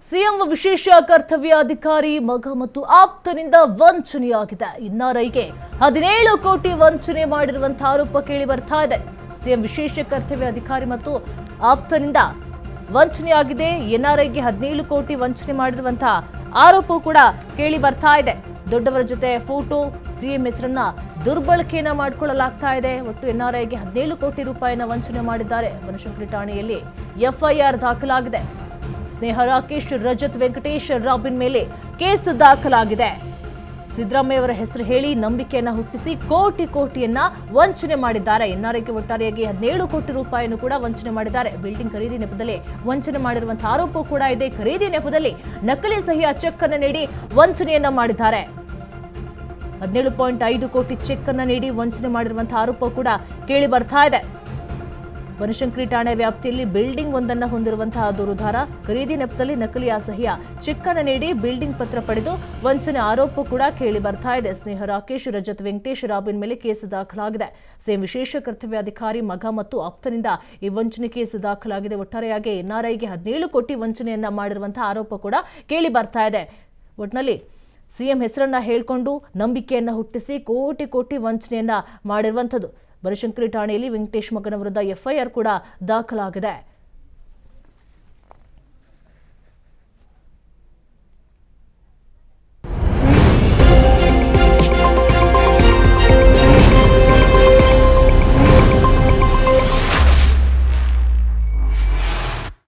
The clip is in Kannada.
ಸಿಎಂ ವಿಶೇಷ ಕರ್ತವ್ಯ ಅಧಿಕಾರಿ ಮಗ ಮತ್ತು ಆಪ್ತನಿಂದ ವಂಚನೆಯಾಗಿದೆ. ಎನ್ಆರ್ಐಗೆ 17 ಕೋಟಿ ವಂಚನೆ ಮಾಡಿರುವಂತಹ ಆರೋಪ ಕೇಳಿ ಬರ್ತಾ ಇದೆ. ಸಿಎಂ ವಿಶೇಷ ಕರ್ತವ್ಯ ಅಧಿಕಾರಿ ಮತ್ತು ಆಪ್ತನಿಂದ ವಂಚನೆಯಾಗಿದೆ. ಎನ್ಆರ್ಐಗೆ 17 ಕೋಟಿ ವಂಚನೆ ಮಾಡಿರುವಂತಹ ಆರೋಪ ಕೂಡ ಕೇಳಿ ಬರ್ತಾ ಇದೆ. ದೊಡ್ಡವರ ಜೊತೆ ಫೋಟೋ, ಸಿಎಂ ಹೆಸರನ್ನ ದುರ್ಬಳಕೆಯನ್ನ ಮಾಡಿಕೊಳ್ಳಲಾಗ್ತಾ ಇದೆ. ಒಟ್ಟು ಎನ್ಆರ್ಐಗೆ 17 ಕೋಟಿ ರೂಪಾಯಿನ ವಂಚನೆ ಮಾಡಿದ್ದಾರೆ. ಬನಶಂಕರಿ ಠಾಣೆಯಲ್ಲಿ ಎಫ್ಐಆರ್ ದಾಖಲಾಗಿದೆ. ಸ್ನೇಹ ರಾಕೇಶ್, ರಜತ್, ವೆಂಕಟೇಶ್, ರಾಬಿನ್ ಮೇಲೆ ಕೇಸ್ ದಾಖಲಾಗಿದೆ. ಸಿದ್ದರಾಮಯ್ಯ ಅವರ ಹೆಸರು ಹೇಳಿ ನಂಬಿಕೆಯನ್ನ ಹುಟ್ಟಿಸಿ ಕೋಟಿಯನ್ನ ವಂಚನೆ ಮಾಡಿದ್ದಾರೆ. ಎನ್ಆರ್ಐಗೆ ಒಟ್ಟಾರೆಯಾಗಿ 17 ಕೋಟಿ ರೂಪಾಯಿಯನ್ನು ಕೂಡ ವಂಚನೆ ಮಾಡಿದ್ದಾರೆ. ಬಿಲ್ಡಿಂಗ್ ಖರೀದಿ ನೆಪದಲ್ಲಿ ವಂಚನೆ ಮಾಡಿರುವಂತಹ ಆರೋಪ ಕೂಡ ಇದೆ. ಖರೀದಿ ನೆಪದಲ್ಲಿ ನಕಲಿ ಸಹಿಯ ಚೆಕ್ ಅನ್ನು ನೀಡಿ ವಂಚನೆಯನ್ನ ಮಾಡಿದ್ದಾರೆ. 17.5 ಕೋಟಿ ಚೆಕ್ ಅನ್ನು ನೀಡಿ ವಂಚನೆ ಮಾಡಿರುವಂತಹ ಆರೋಪ ಕೂಡ ಕೇಳಿ ಬರ್ತಾ ಇದೆ. ಬನಶಂಕರಿ ಠಾಣೆ ವ್ಯಾಪ್ತಿಯಲ್ಲಿ ಬಿಲ್ಡಿಂಗ್ ಒಂದನ್ನು ಹೊಂದಿರುವಂತಹ ದೂರುದಾರ ಖರೀದಿ ನೆಪದಲ್ಲಿ ನಕಲಿಯ ಸಹಿಯ ಚೆಕ್ ಅನ್ನು ನೀಡಿ ಬಿಲ್ಡಿಂಗ್ ಪತ್ರ ಪಡೆದು ವಂಚನೆ ಆರೋಪ ಕೂಡ ಕೇಳಿ ಬರ್ತಾ ಇದೆ. ಸ್ನೇಹ ರಾಕೇಶ್, ರಜತ್, ವೆಂಕಟೇಶ್, ರಾಬಿನ್ ಮೇಲೆ ಕೇಸ್ ದಾಖಲಾಗಿದೆ. ಸಿಎಂ ವಿಶೇಷ ಕರ್ತವ್ಯಾಧಿಕಾರಿ ಮಗ ಮತ್ತು ಆಪ್ತನಿಂದ ಈ ವಂಚನೆ ಕೇಸ್ ದಾಖಲಾಗಿದೆ. ಒಟ್ಟಾರೆಯಾಗಿ ಎನ್ಆರ್ಐಗೆ 17 ಕೋಟಿ ವಂಚನೆಯನ್ನ ಮಾಡಿರುವಂತಹ ಆರೋಪ ಕೂಡ ಕೇಳಿ ಬರ್ತಾ ಇದೆ. ಒಟ್ಟಿನಲ್ಲಿ ಸಿಎಂ ಹೆಸರನ್ನ ಹೇಳ್ಕೊಂಡು ನಂಬಿಕೆಯನ್ನ ಹುಟ್ಟಿಸಿ ಕೋಟಿ ವಂಚನೆಯನ್ನ ಮಾಡಿರುವಂಥದ್ದು. ಬನಶಂಕರಿ ಠಾಣೆಯಲ್ಲಿ ವೆಂಕಟೇಶ್ ಮಗನ ವಿರುದ್ಧ ಎಫ್ಐಆರ್ ಕೂಡ ದಾಖಲಾಗಿದೆ.